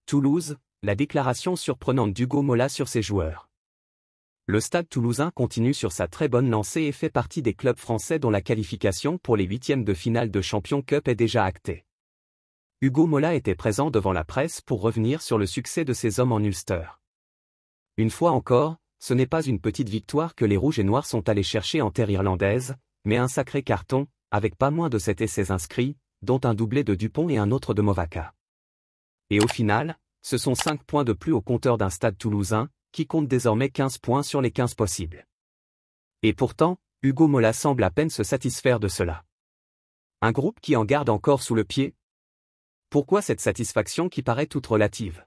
Toulouse, la déclaration surprenante d'Hugo Mola sur ses joueurs. Le Stade toulousain continue sur sa très bonne lancée et fait partie des clubs français dont la qualification pour les huitièmes de finale de Champions Cup est déjà actée. Hugo Mola était présent devant la presse pour revenir sur le succès de ses hommes en Ulster. Une fois encore, ce n'est pas une petite victoire que les Rouges et Noirs sont allés chercher en terre irlandaise, mais un sacré carton, avec pas moins de 7 essais inscrits, dont un doublé de Dupont et un autre de Movaka. Et au final, ce sont 5 points de plus au compteur d'un Stade toulousain, qui compte désormais 15 points sur les 15 possibles. Et pourtant, Hugo Mola semble à peine se satisfaire de cela. Un groupe qui en garde encore sous le pied? Pourquoi cette satisfaction qui paraît toute relative?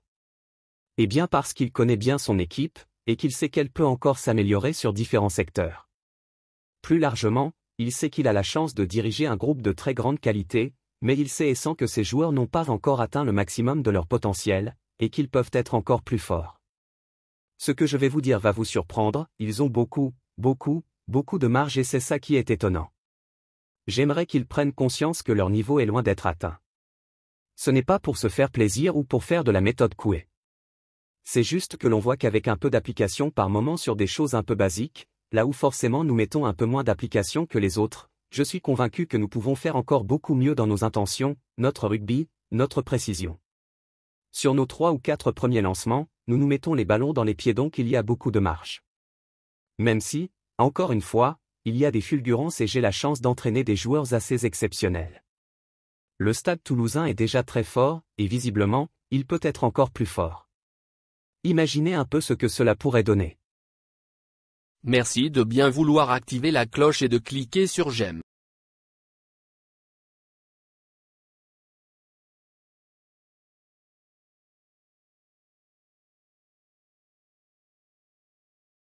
Eh bien parce qu'il connaît bien son équipe, et qu'il sait qu'elle peut encore s'améliorer sur différents secteurs. Plus largement, il sait qu'il a la chance de diriger un groupe de très grande qualité, mais il sait et sent que ses joueurs n'ont pas encore atteint le maximum de leur potentiel, et qu'ils peuvent être encore plus forts. Ce que je vais vous dire va vous surprendre, ils ont beaucoup de marge et c'est ça qui est étonnant. J'aimerais qu'ils prennent conscience que leur niveau est loin d'être atteint. Ce n'est pas pour se faire plaisir ou pour faire de la méthode Coué. C'est juste que l'on voit qu'avec un peu d'application par moment sur des choses un peu basiques, là où forcément nous mettons un peu moins d'application que les autres, je suis convaincu que nous pouvons faire encore beaucoup mieux dans nos intentions, notre rugby, notre précision. Sur nos 3 ou 4 premiers lancements, nous nous mettons les ballons dans les pieds donc il y a beaucoup de marge. Même si, encore une fois, il y a des fulgurances et j'ai la chance d'entraîner des joueurs assez exceptionnels. Le Stade toulousain est déjà très fort, et visiblement, il peut être encore plus fort. Imaginez un peu ce que cela pourrait donner. Merci de bien vouloir activer la cloche et de cliquer sur j'aime.